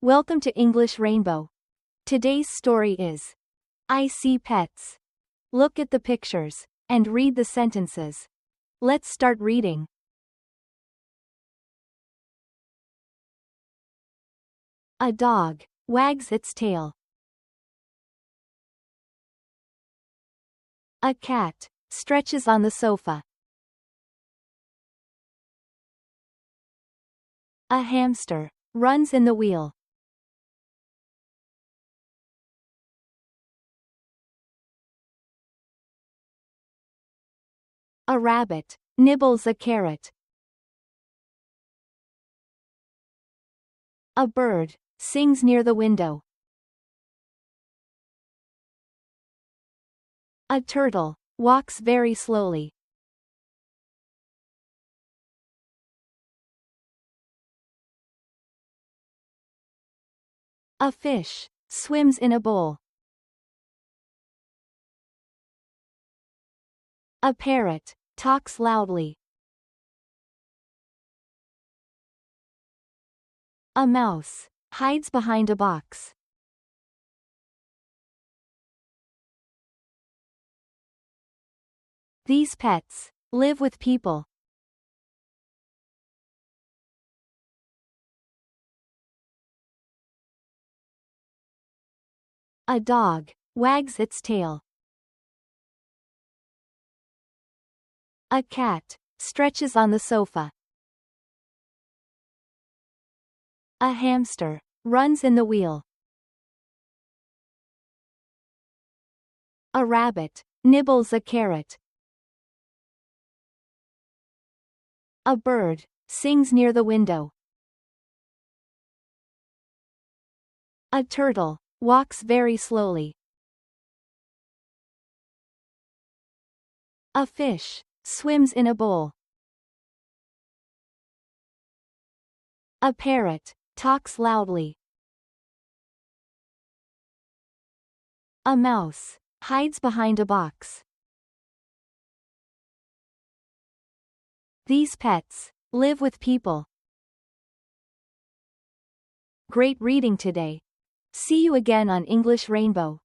Welcome to English Rainbow. Today's story is I See Pets. Look at the pictures and read the sentences. Let's start reading. A dog wags its tail. A cat stretches on the sofa. A hamster runs in the wheel. A rabbit nibbles a carrot. A bird sings near the window. A turtle walks very slowly. A fish swims in a bowl. A parrot talks loudly. A mouse hides behind a box. These pets live with people. A dog wags its tail. A cat stretches on the sofa. A hamster runs in the wheel. A rabbit nibbles a carrot. A bird sings near the window. A turtle walks very slowly. A fish swims in a bowl. A parrot talks loudly. A mouse hides behind a box. These pets live with people. Great reading today. See you again on English Rainbow.